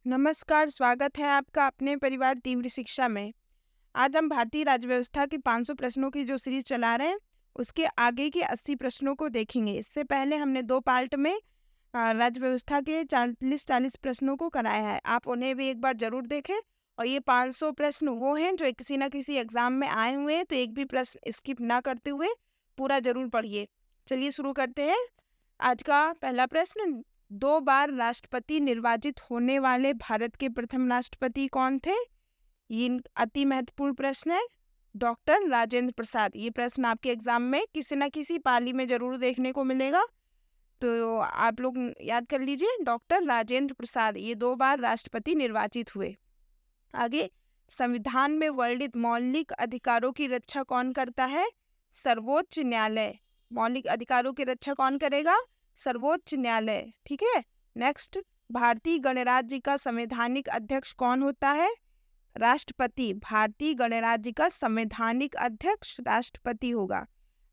नमस्कार, स्वागत है आपका अपने परिवार तीव्र शिक्षा में। आज हम भारतीय राज्य व्यवस्था के 500 प्रश्नों की जो सीरीज चला रहे हैं, उसके आगे के 80 प्रश्नों को देखेंगे। इससे पहले हमने 2 पार्ट में राज्य व्यवस्था के 40 प्रश्नों को कराया है। आप उन्हें भी एक बार ज़रूर देखें और ये 500 प्रश्न वो हैं जो किसी न किसी एग्ज़ाम में आए हुए हैं, तो एक भी प्रश्न स्किप ना करते हुए पूरा ज़रूर पढ़िए। चलिए शुरू करते हैं। आज का पहला प्रश्न, 2 बार राष्ट्रपति निर्वाचित होने वाले भारत के प्रथम राष्ट्रपति कौन थे? ये अति महत्वपूर्ण प्रश्न है। डॉक्टर राजेंद्र प्रसाद। ये प्रश्न आपके एग्जाम में किसी न किसी पाली में जरूर देखने को मिलेगा, तो आप लोग याद कर लीजिए। डॉक्टर राजेंद्र प्रसाद ये 2 बार राष्ट्रपति निर्वाचित हुए। आगे, संविधान में वर्णित मौलिक अधिकारों की रक्षा कौन करता है? सर्वोच्च न्यायालय। मौलिक अधिकारों की रक्षा कौन करेगा? सर्वोच्च न्यायालय। ठीक है। नेक्स्ट, भारतीय गणराज्य का संवैधानिक अध्यक्ष कौन होता है? राष्ट्रपति। भारतीय गणराज्य का संवैधानिक अध्यक्ष राष्ट्रपति होगा।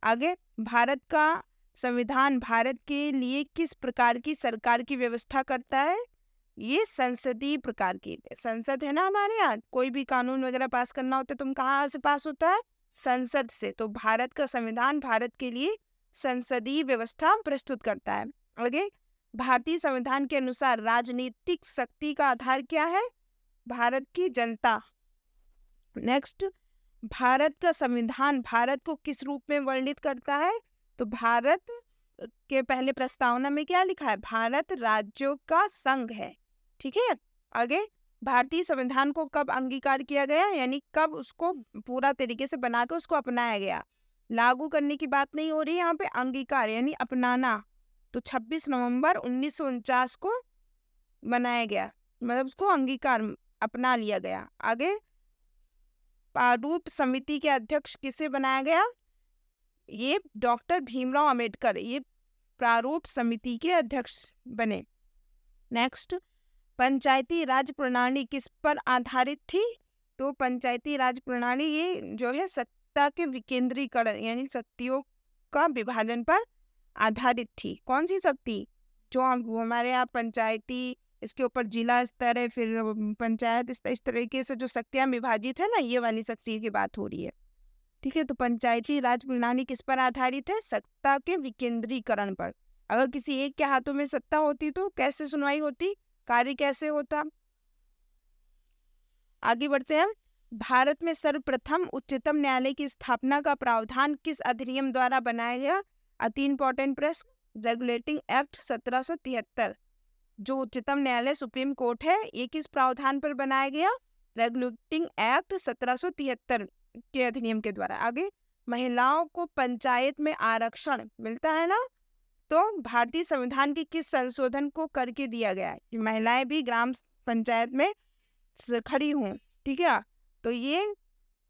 आगे, भारत का संविधान भारत के लिए किस प्रकार की सरकार की व्यवस्था करता है? ये संसदीय प्रकार की। संसद है ना हमारे यहाँ, कोई भी कानून वगैरह पास करना होता है तुम कहाँ से पास होता है? संसद से। तो भारत का संविधान भारत के लिए संसदीय व्यवस्था प्रस्तुत करता है। आगे, भारतीय संविधान के अनुसार राजनीतिक शक्ति का आधार क्या है? भारत की जनता। नेक्स्ट, भारत का संविधान भारत को किस रूप में वर्णित करता है? तो भारत के पहले प्रस्तावना में क्या लिखा है? भारत राज्यों का संघ है। ठीक है। आगे, भारतीय संविधान को कब अंगीकार किया गया, यानी कब उसको पूरा तरीके से बनाकर उसको अपनाया गया? लागू करने की बात नहीं हो रही यहाँ पे, अंगीकार यानी अपनाना। तो 26 नवंबर 1949 को बनाया गया, मतलब उसको अंगीकार अपना लिया गया। आगे, प्रारूप समिति के अध्यक्ष किसे बनाया गया? ये डॉक्टर भीमराव अंबेडकर ये प्रारूप समिति के अध्यक्ष बने। नेक्स्ट, पंचायती राज प्रणाली किस पर आधारित थी? तो पंचायती राज प्रणाली ये जो है सत्ता के विकेंद्रीकरण यानी शक्तियों का विभाजन पर आधारित थी। कौन सी शक्ति? जो हमारे यहाँ पंचायती, इसके ऊपर जिला स्तर है, फिर पंचायत स्तर, इस तरीके से जो शक्तियाँ विभाजित है ना, ये वाली शक्ति की बात हो रही है। ठीक है। तो पंचायती राज प्रणाली किस पर आधारित है? सत्ता के विकेंद्रीकरण पर। अगर किसी एक के हाथों में सत्ता होती तो कैसे सुनवाई होती, कार्य कैसे होता? आगे बढ़ते हैं। भारत में सर्वप्रथम उच्चतम न्यायालय की स्थापना का प्रावधान किस अधिनियम द्वारा बनाया गया? अति इंपॉर्टेंट प्रश्न। Regulating act 1773। जो उच्चतम न्यायालय सुप्रीम कोर्ट है, ये किस प्रावधान पर बनाया गया? रेगुलेटिंग एक्ट 1773 के अधिनियम के द्वारा। आगे, महिलाओं को पंचायत में आरक्षण मिलता है ना, तो भारतीय संविधान के किस संशोधन को करके दिया गया है कि महिलाएं भी ग्राम पंचायत में खड़ी हों? ठीक है। तो ये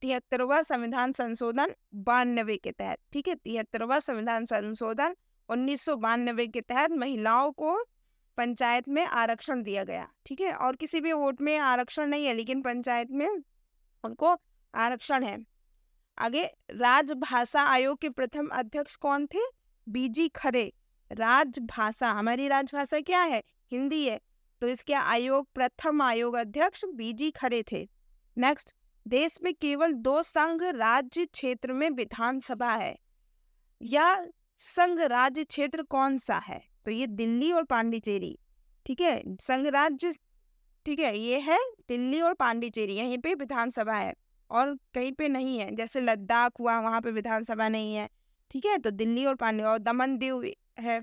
73वां संविधान संशोधन 92 के तहत। ठीक है। 73वां संविधान संशोधन 1992 के तहत महिलाओं को पंचायत में आरक्षण दिया गया। ठीक है। और किसी भी वोट में आरक्षण नहीं है, लेकिन पंचायत में उनको आरक्षण है। आगे, राजभाषा आयोग के प्रथम अध्यक्ष कौन थे? बीजी खरे। राजभाषा, हमारी राजभाषा क्या है? हिंदी है, तो इसके प्रथम आयोग अध्यक्ष बीजी खरे थे। नेक्स्ट, देश में केवल 2 संघ राज्य क्षेत्र में विधानसभा है, या संघ राज्य क्षेत्र कौन सा है? तो ये दिल्ली और पांडिचेरी। ठीक है। संघ राज्य, ठीक है, ये है दिल्ली और पांडिचेरी, यहीं पे विधानसभा है और कहीं पे नहीं है। जैसे लद्दाख हुआ, वहां पे विधानसभा नहीं है। ठीक है। तो दिल्ली और पांडे और दमन दीव है।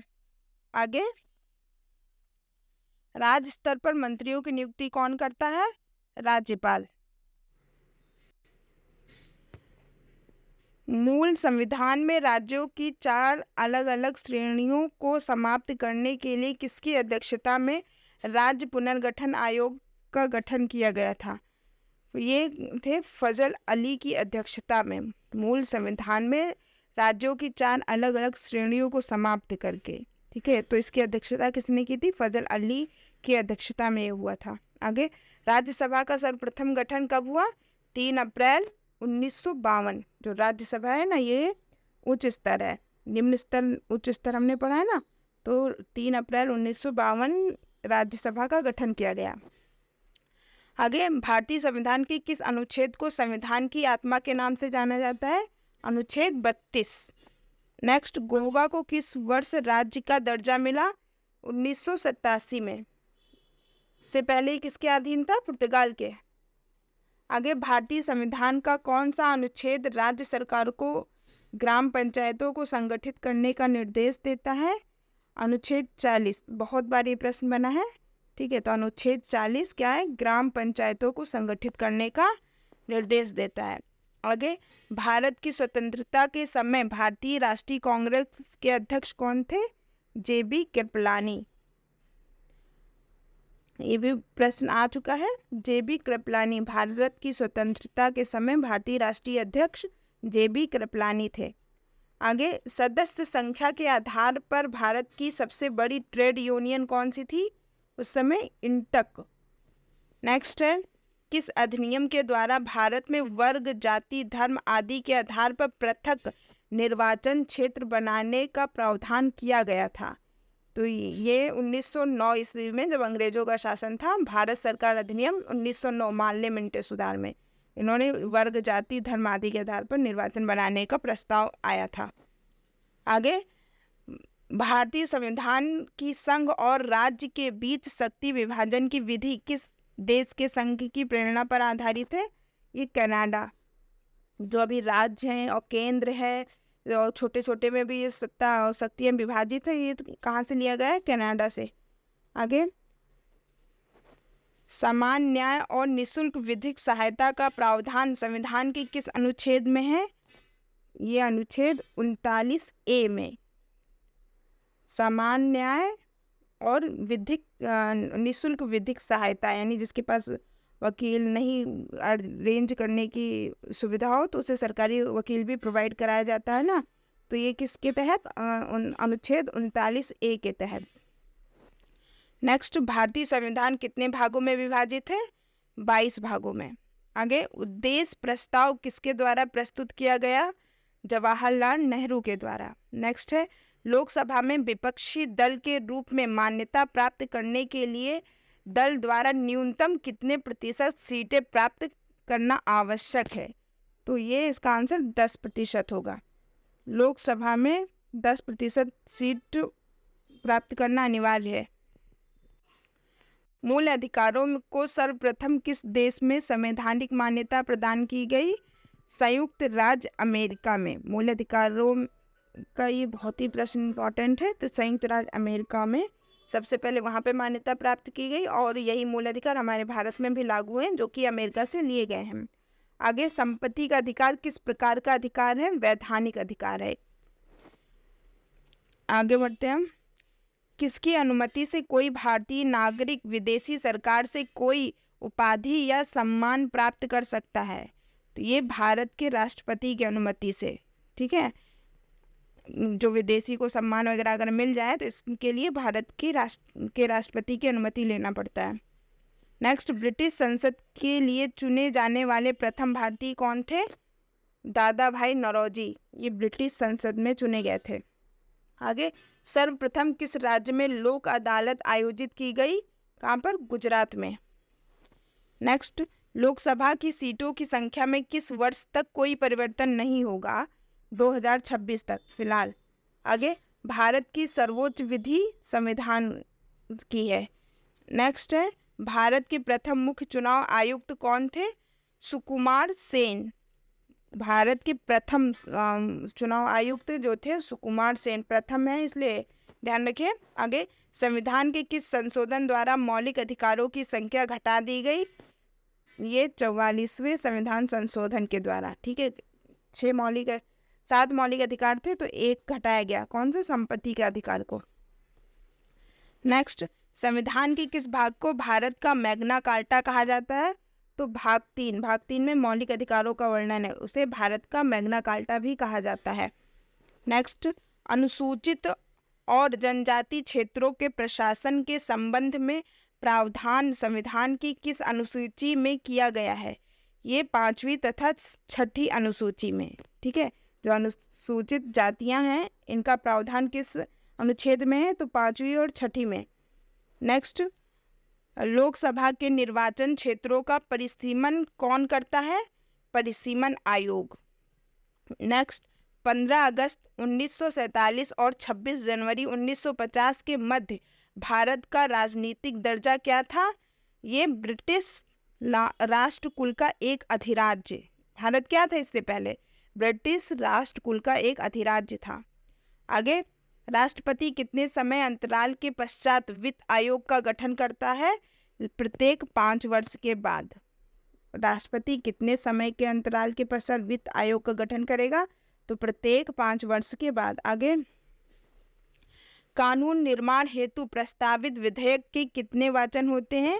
आगे, राज्य स्तर पर मंत्रियों की नियुक्ति कौन करता है? राज्यपाल। मूल संविधान में राज्यों की 4 अलग अलग श्रेणियों को समाप्त करने के लिए किसकी अध्यक्षता में राज्य पुनर्गठन आयोग का गठन किया गया था? ये थे फजल अली की अध्यक्षता में। मूल संविधान में राज्यों की 4 अलग अलग श्रेणियों को समाप्त करके। ठीक है। तो इसकी अध्यक्षता किसने की थी? फजल अली की अध्यक्षता में हुआ था। आगे, राज्यसभा का सर्वप्रथम गठन कब हुआ? 3 अप्रैल 1952। जो राज्यसभा है ना, ये उच्च स्तर है, निम्न स्तर उच्च स्तर हमने पढ़ा है ना, तो 3 अप्रैल 1952 राज्यसभा का गठन किया गया। आगे, भारतीय संविधान के किस अनुच्छेद को संविधान की आत्मा के नाम से जाना जाता है? अनुच्छेद 32। नेक्स्ट, गोवा को किस वर्ष राज्य का दर्जा मिला? 1987 में। से पहले किसके अधीन था? पुर्तगाल के। आगे, भारतीय संविधान का कौन सा अनुच्छेद राज्य सरकार को ग्राम पंचायतों को संगठित करने का निर्देश देता है? अनुच्छेद 40। बहुत बार ये प्रश्न बना है, ठीक है। तो अनुच्छेद 40 क्या है? ग्राम पंचायतों को संगठित करने का निर्देश देता है। आगे, भारत की स्वतंत्रता के समय भारतीय राष्ट्रीय कांग्रेस के अध्यक्ष कौन थे? JB कृपलानी। ये भी प्रश्न आ चुका है। JB कृपलानी भारत की स्वतंत्रता के समय भारतीय राष्ट्रीय अध्यक्ष JB कृपलानी थे। आगे, सदस्य संख्या के आधार पर भारत की सबसे बड़ी ट्रेड यूनियन कौन सी थी उस समय? इंटक। नेक्स्ट है, किस अधिनियम के द्वारा भारत में वर्ग, जाति, धर्म आदि के आधार पर पृथक निर्वाचन क्षेत्र बनाने का प्रावधान किया गया था? तो ये 1909 ईस्वी में, जब अंग्रेजों का शासन था, भारत सरकार अधिनियम 1909 मानले मिंटे सुधार में इन्होंने वर्ग, जाति, धर्म आदि के आधार पर निर्वाचन बनाने का प्रस्ताव आया था। आगे, भारतीय संविधान की संघ और राज्य के बीच शक्ति विभाजन की विधि किस देश के संघ की प्रेरणा पर आधारित है? ये कनाडा। जो अभी राज्य हैं और केंद्र है और छोटे छोटे में भी ये सत्ता और शक्तियाँ विभाजित है, ये कहाँ से लिया गया है? कनाडा से। आगे, समान न्याय और निःशुल्क विधिक सहायता का प्रावधान संविधान के किस अनुच्छेद में है? ये अनुच्छेद 39A में। समान न्याय और विधिक निःशुल्क विधिक सहायता, यानी जिसके पास वकील नहीं अरेंज करने की सुविधा हो तो उसे सरकारी वकील भी प्रोवाइड कराया जाता है ना, तो ये किसके तहत? अनुच्छेद 39A के तहत। नेक्स्ट, भारतीय संविधान कितने भागों में विभाजित है? 22 भागों में। आगे, उद्देश्य प्रस्ताव किसके द्वारा प्रस्तुत किया गया? जवाहरलाल नेहरू के द्वारा। नेक्स्ट है, लोकसभा में विपक्षी दल के रूप में मान्यता प्राप्त करने के लिए दल द्वारा न्यूनतम कितने प्रतिशत सीटें प्राप्त करना आवश्यक है? तो ये इसका आंसर 10% होगा। लोकसभा में 10% सीट प्राप्त करना अनिवार्य है। मूल अधिकारों को सर्वप्रथम किस देश में संवैधानिक मान्यता प्रदान की गई? संयुक्त राज्य अमेरिका में। मूल अधिकारों का ये बहुत ही प्रश्न इम्पॉर्टेंट है। तो संयुक्त राज्य अमेरिका में सबसे पहले वहाँ पे मान्यता प्राप्त की गई और यही मूल अधिकार हमारे भारत में भी लागू हैं, जो कि अमेरिका से लिए गए हैं। आगे, संपत्ति का अधिकार किस प्रकार का अधिकार है? वैधानिक अधिकार है। आगे बढ़ते हैं हम। किसकी अनुमति से कोई भारतीय नागरिक विदेशी सरकार से कोई उपाधि या सम्मान प्राप्त कर सकता है? तो ये भारत के राष्ट्रपति की अनुमति से, ठीक है। जो विदेशी को सम्मान वगैरह अगर मिल जाए तो इसके लिए भारत के राष्ट्रपति की अनुमति लेना पड़ता है। नेक्स्ट, ब्रिटिश संसद के लिए चुने जाने वाले प्रथम भारतीय कौन थे? दादा भाई नौरोजी। ये ब्रिटिश संसद में चुने गए थे। आगे, सर्वप्रथम किस राज्य में लोक अदालत आयोजित की गई? कहाँ पर? गुजरात में। नेक्स्ट, लोकसभा की सीटों की संख्या में किस वर्ष तक कोई परिवर्तन नहीं होगा? 2026 तक फिलहाल। आगे, भारत की सर्वोच्च विधि संविधान की है। नेक्स्ट है, भारत के प्रथम मुख्य चुनाव आयुक्त कौन थे? सुकुमार सेन। भारत के प्रथम चुनाव आयुक्त जो थे सुकुमार सेन, प्रथम है इसलिए ध्यान रखिए। आगे, संविधान के किस संशोधन द्वारा मौलिक अधिकारों की संख्या घटा दी गई? ये 44वें संविधान संशोधन के द्वारा, ठीक है। 7 मौलिक अधिकार थे तो एक घटाया गया, कौन से? संपत्ति के अधिकार को। नेक्स्ट, संविधान के किस भाग को भारत का मैग्ना कार्टा कहा जाता है? तो भाग 3 में मौलिक अधिकारों का वर्णन है, उसे भारत का मैग्ना कार्टा भी कहा जाता है। नेक्स्ट, अनुसूचित और जनजाति क्षेत्रों के प्रशासन के संबंध में प्रावधान संविधान की किस अनुसूची में किया गया है? ये 5वीं तथा 6ठी अनुसूची में, ठीक है। जो अनुसूचित जातियां हैं इनका प्रावधान किस अनुच्छेद में है? तो 5वीं और 6ठी में। नेक्स्ट, लोकसभा के निर्वाचन क्षेत्रों का परिसीमन कौन करता है? परिसीमन आयोग। नेक्स्ट, 15 अगस्त 1947 और 26 जनवरी 1950 के मध्य भारत का राजनीतिक दर्जा क्या था? ये ब्रिटिश राष्ट्रकुल का एक अधिराज्य। भारत क्या था इससे पहले? ब्रिटिश राष्ट्रकुल का एक अधिराज्य था। आगे, राष्ट्रपति कितने समय अंतराल के पश्चात वित्त आयोग का गठन करता है? प्रत्येक 5 वर्ष के बाद। राष्ट्रपति कितने समय के अंतराल के पश्चात वित्त आयोग का गठन करेगा? तो प्रत्येक 5 वर्ष के बाद। आगे, कानून निर्माण हेतु प्रस्तावित विधेयक के कितने वाचन होते हैं?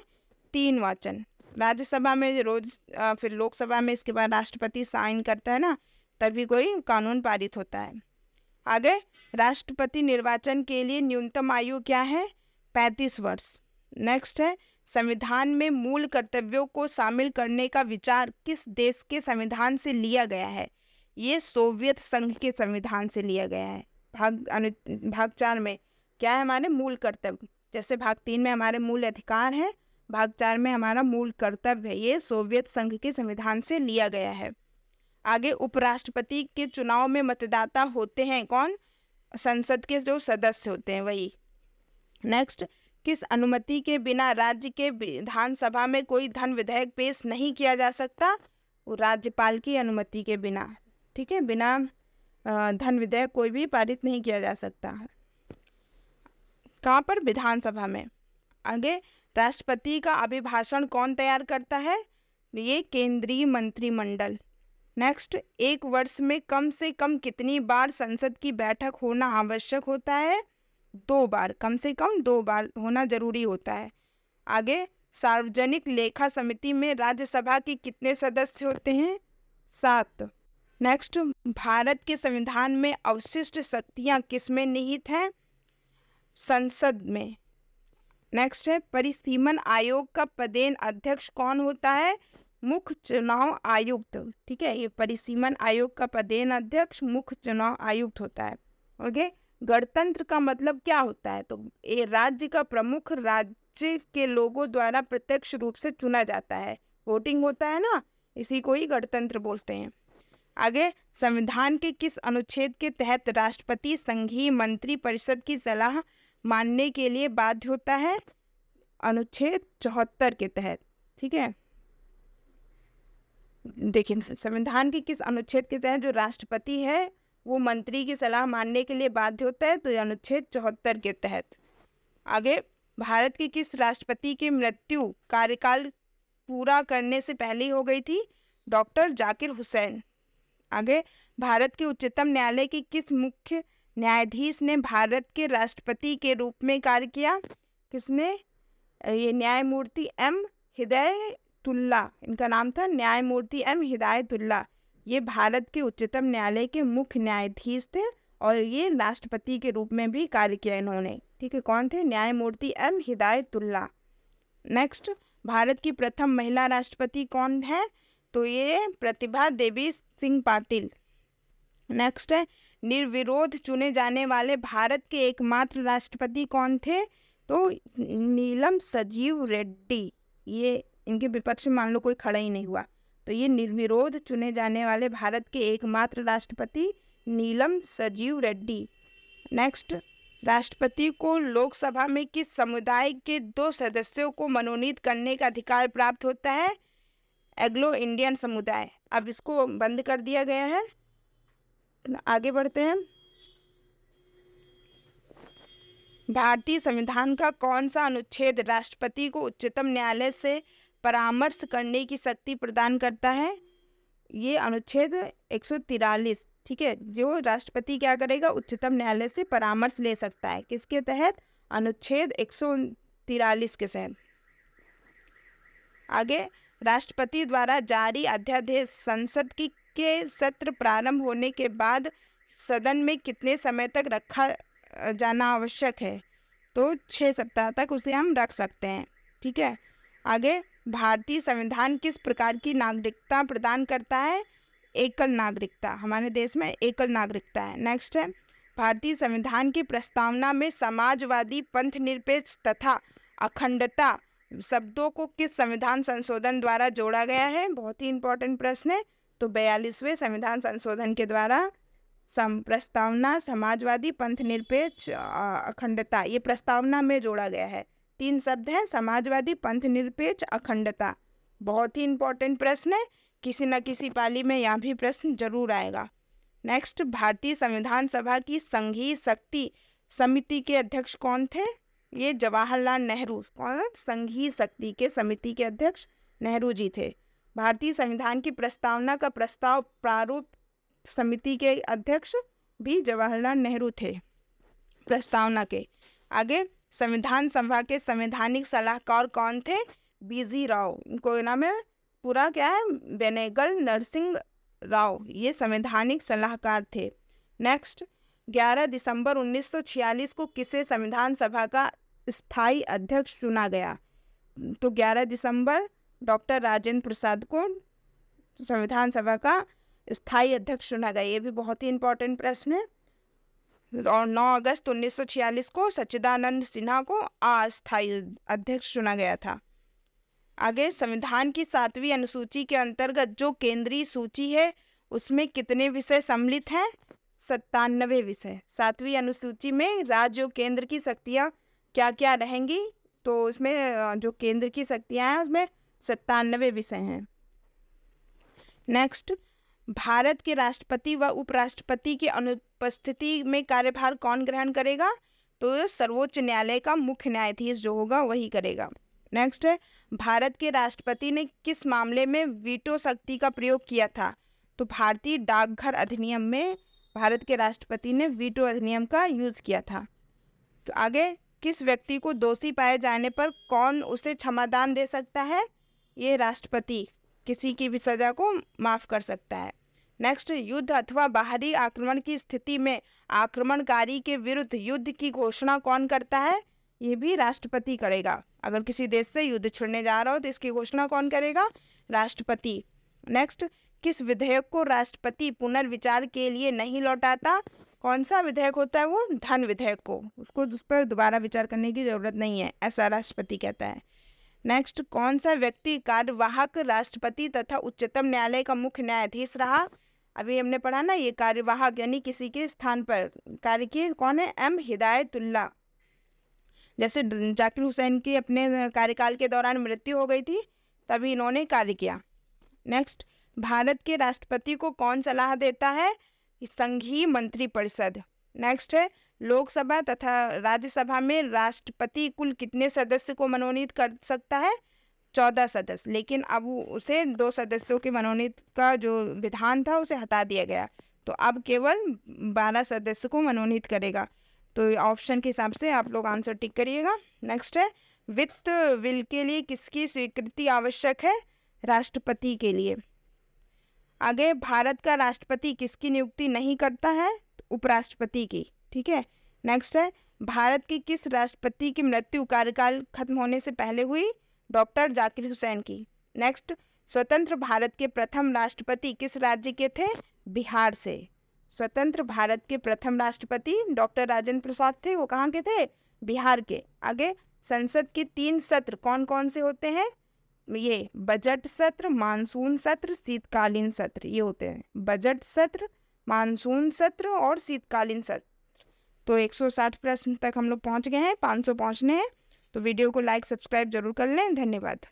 3 वाचन। राज्यसभा में रोज फिर लोकसभा में इसके बाद राष्ट्रपति साइन करता है ना, तभी कोई कानून पारित होता है। आगे, राष्ट्रपति निर्वाचन के लिए न्यूनतम आयु क्या है? 35 वर्ष। नेक्स्ट है, संविधान में मूल कर्तव्यों को शामिल करने का विचार किस देश के संविधान से लिया गया है? ये सोवियत संघ के संविधान से लिया गया है। भाग 4 में क्या है हमारे मूल कर्तव्य? जैसे भाग 3 में हमारे मूल अधिकार है, भाग 4 में हमारा मूल कर्तव्य है। ये सोवियत संघ के संविधान से लिया गया है। आगे, उपराष्ट्रपति के चुनाव में मतदाता होते हैं कौन? संसद के जो सदस्य होते हैं वही। नेक्स्ट, किस अनुमति के बिना राज्य के विधानसभा में कोई धन विधेयक पेश नहीं किया जा सकता? राज्यपाल की अनुमति के बिना। ठीक है, बिना धन विधेयक कोई भी पारित नहीं किया जा सकता। कहाँ पर? विधानसभा में। आगे, राष्ट्रपति का अभिभाषण कौन तैयार करता है? ये केंद्रीय मंत्रिमंडल। नेक्स्ट, एक वर्ष में कम से कम कितनी बार संसद की बैठक होना आवश्यक होता है? 2 बार। कम से कम 2 बार होना जरूरी होता है। आगे, सार्वजनिक लेखा समिति में राज्यसभा के कितने सदस्य होते हैं? 7। नेक्स्ट, भारत के संविधान में अवशिष्ट शक्तियां किसमें निहित हैं? संसद में। नेक्स्ट है, परिसीमन आयोग का पदेन अध्यक्ष कौन होता है? मुख्य चुनाव आयुक्त। ठीक है, ये परिसीमन आयोग का पदेन अध्यक्ष मुख्य चुनाव आयुक्त होता है। ओके, गणतंत्र का मतलब क्या होता है? तो ये राज्य का प्रमुख राज्य के लोगों द्वारा प्रत्यक्ष रूप से चुना जाता है, वोटिंग होता है ना, इसी को ही गणतंत्र बोलते हैं। आगे, संविधान के किस अनुच्छेद के तहत राष्ट्रपति संघीय मंत्री परिषद की सलाह मानने के लिए बाध्य होता है? अनुच्छेद 74 के तहत। ठीक है, देखिए संविधान के किस अनुच्छेद के तहत जो राष्ट्रपति है वो मंत्री की सलाह मानने के लिए बाध्य होता है? तो अनुच्छेद 74 के तहत। आगे, भारत के किस राष्ट्रपति की मृत्यु कार्यकाल पूरा करने से पहले हो गई थी? डॉक्टर जाकिर हुसैन। आगे, भारत के उच्चतम न्यायालय के किस मुख्य न्यायाधीश ने भारत के राष्ट्रपति के रूप में कार्य किया? किसने? ये न्यायमूर्ति एम हिदायतुल्लाह, इनका नाम था न्यायमूर्ति एम हिदायतुल्लाह। ये भारत के उच्चतम न्यायालय के मुख्य न्यायाधीश थे और ये राष्ट्रपति के रूप में भी कार्य किया इन्होंने। ठीक है, कौन थे? न्यायमूर्ति एम हिदायतुल्लाह। नेक्स्ट, भारत की प्रथम महिला राष्ट्रपति कौन है? तो ये प्रतिभा देवी सिंह पाटिल। नेक्स्ट है, निर्विरोध चुने जाने वाले भारत के एकमात्र राष्ट्रपति कौन थे? तो नीलम संजीव रेड्डी। ये इनके विपक्ष में मान लो कोई खड़ा ही नहीं हुआ, तो ये निर्विरोध चुने जाने वाले भारत के एकमात्र राष्ट्रपति नीलम संजीव रेड्डी। नेक्स्ट, राष्ट्रपति को लोकसभा में किस समुदाय के 2 सदस्यों को मनोनीत करने का अधिकार प्राप्त होता है? एग्लो इंडियन समुदाय। अब इसको बंद कर दिया गया है। आगे बढ़ते हैं। भारतीय संविधान का कौन सा अनुच्छेद राष्ट्रपति को उच्चतम न्यायालय से परामर्श करने की शक्ति प्रदान करता है? ये अनुच्छेद 143। ठीक है, जो राष्ट्रपति क्या करेगा? उच्चतम न्यायालय से परामर्श ले सकता है। किसके तहत? अनुच्छेद 143 के तहत। आगे, राष्ट्रपति द्वारा जारी अध्यादेश संसद के सत्र प्रारंभ होने के बाद सदन में कितने समय तक रखा जाना आवश्यक है? तो 6 सप्ताह तक उसे हम रख सकते हैं। ठीक है, आगे, भारतीय संविधान किस प्रकार की नागरिकता प्रदान करता है? एकल नागरिकता। हमारे देश में एकल नागरिकता है। नेक्स्ट है, भारतीय संविधान की प्रस्तावना में समाजवादी, पंथ निरपेक्ष तथा अखंडता शब्दों को किस संविधान संशोधन द्वारा जोड़ा गया है? बहुत ही इंपॉर्टेंट प्रश्न है। तो 42वें संविधान संशोधन के द्वारा प्रस्तावना, समाजवादी, पंथ निरपेक्ष, अखंडता, ये प्रस्तावना में जोड़ा गया है। 3 शब्द हैं, समाजवादी, पंथ निरपेक्ष, अखंडता। बहुत ही इंपॉर्टेंट प्रश्न है, किसी न किसी पाली में यहाँ भी प्रश्न जरूर आएगा। नेक्स्ट, भारतीय संविधान सभा की संघीय शक्ति समिति के अध्यक्ष कौन थे? ये जवाहरलाल नेहरू। कौन? संघीय शक्ति के समिति के अध्यक्ष नेहरू जी थे। भारतीय संविधान की प्रस्तावना का प्रस्ताव प्रारूप समिति के अध्यक्ष भी जवाहरलाल नेहरू थे, प्रस्तावना के। आगे, संविधान सभा के संवैधानिक सलाहकार कौन थे? बीजी राव। इनको नाम है पूरा क्या है? बेनेगल नरसिंह राव, ये संवैधानिक सलाहकार थे। नेक्स्ट, 11 दिसंबर 1946 को किसे संविधान सभा का स्थायी अध्यक्ष चुना गया? तो 11 दिसंबर डॉक्टर राजेंद्र प्रसाद को संविधान सभा का स्थायी अध्यक्ष चुना गया। ये भी बहुत ही इंपॉर्टेंट प्रश्न है। और 9 अगस्त 1946 को सच्चिदानंद सिन्हा को अस्थायी अध्यक्ष चुना गया था। आगे, संविधान की 7वीं अनुसूची के अंतर्गत जो केंद्रीय सूची है उसमें कितने विषय सम्मिलित हैं? 97 विषय। 7वीं अनुसूची में राज्य और केंद्र की शक्तियाँ क्या क्या रहेंगी? तो उसमें जो केंद्र की शक्तियाँ हैं उसमें 97 विषय हैं। नेक्स्ट, भारत के राष्ट्रपति व उपराष्ट्रपति की अनुपस्थिति में कार्यभार कौन ग्रहण करेगा? तो सर्वोच्च न्यायालय का मुख्य न्यायाधीश जो होगा वही करेगा। नेक्स्ट है, भारत के राष्ट्रपति ने किस मामले में वीटो शक्ति का प्रयोग किया था? तो भारतीय डाकघर अधिनियम में भारत के राष्ट्रपति ने वीटो अधिनियम का यूज किया था। तो आगे, किस व्यक्ति को दोषी पाए जाने पर कौन उसे क्षमादान दे सकता है? ये राष्ट्रपति किसी की भी सजा को माफ कर सकता है। नेक्स्ट, युद्ध अथवा बाहरी आक्रमण की स्थिति में आक्रमणकारी के विरुद्ध युद्ध की घोषणा कौन करता है? ये भी राष्ट्रपति करेगा। अगर किसी देश से युद्ध छिड़ने जा रहा हो तो इसकी घोषणा कौन करेगा? राष्ट्रपति। नेक्स्ट, किस विधेयक को राष्ट्रपति पुनर्विचार के लिए नहीं लौटाता? कौन सा विधेयक होता है वो? धन विधेयक को, उसको उस पर दोबारा विचार करने की जरूरत नहीं है, ऐसा राष्ट्रपति कहता है। नेक्स्ट, कौन सा व्यक्ति कार्यवाहक राष्ट्रपति तथा उच्चतम न्यायालय का मुख्य न्यायाधीश रहा? अभी हमने पढ़ा ना, ये कार्यवाहक यानी किसी के स्थान पर कार्य किए। कौन है? एम हिदायतुल्लाह। जैसे जाकिर हुसैन की अपने कार्यकाल के दौरान मृत्यु हो गई थी तभी इन्होंने कार्य किया। नेक्स्ट, भारत के राष्ट्रपति को कौन सलाह देता है? संघीय मंत्रिपरिषद। नेक्स्ट है, लोकसभा तथा राज्यसभा में राष्ट्रपति कुल कितने सदस्य को मनोनीत कर सकता है? 14 सदस्य। लेकिन अब उसे 2 सदस्यों के मनोनीत का जो विधान था उसे हटा दिया गया, तो अब केवल 12 सदस्य को मनोनीत करेगा। तो ऑप्शन के हिसाब से आप लोग आंसर टिक करिएगा। नेक्स्ट है, वित्त बिल के लिए किसकी स्वीकृति आवश्यक है? राष्ट्रपति के लिए। आगे, भारत का राष्ट्रपति किसकी नियुक्ति नहीं करता है? उपराष्ट्रपति की। ठीक है। नेक्स्ट है, भारत की किस राष्ट्रपति की मृत्यु कार्यकाल खत्म होने से पहले हुई? डॉक्टर जाकिर हुसैन की। नेक्स्ट, स्वतंत्र भारत के प्रथम राष्ट्रपति किस राज्य के थे? बिहार से। स्वतंत्र भारत के प्रथम राष्ट्रपति डॉक्टर राजेंद्र प्रसाद थे, वो कहाँ के थे? बिहार के। आगे, संसद के 3 सत्र कौन कौन से होते हैं? ये बजट सत्र, मानसून सत्र, शीतकालीन सत्र, ये होते हैं। बजट सत्र, मानसून सत्र और शीतकालीन सत्र। तो 160 प्रश्न तक हम लोग पहुंच गए हैं, 500 पहुंचने हैं। तो वीडियो को लाइक सब्सक्राइब जरूर कर लें। धन्यवाद।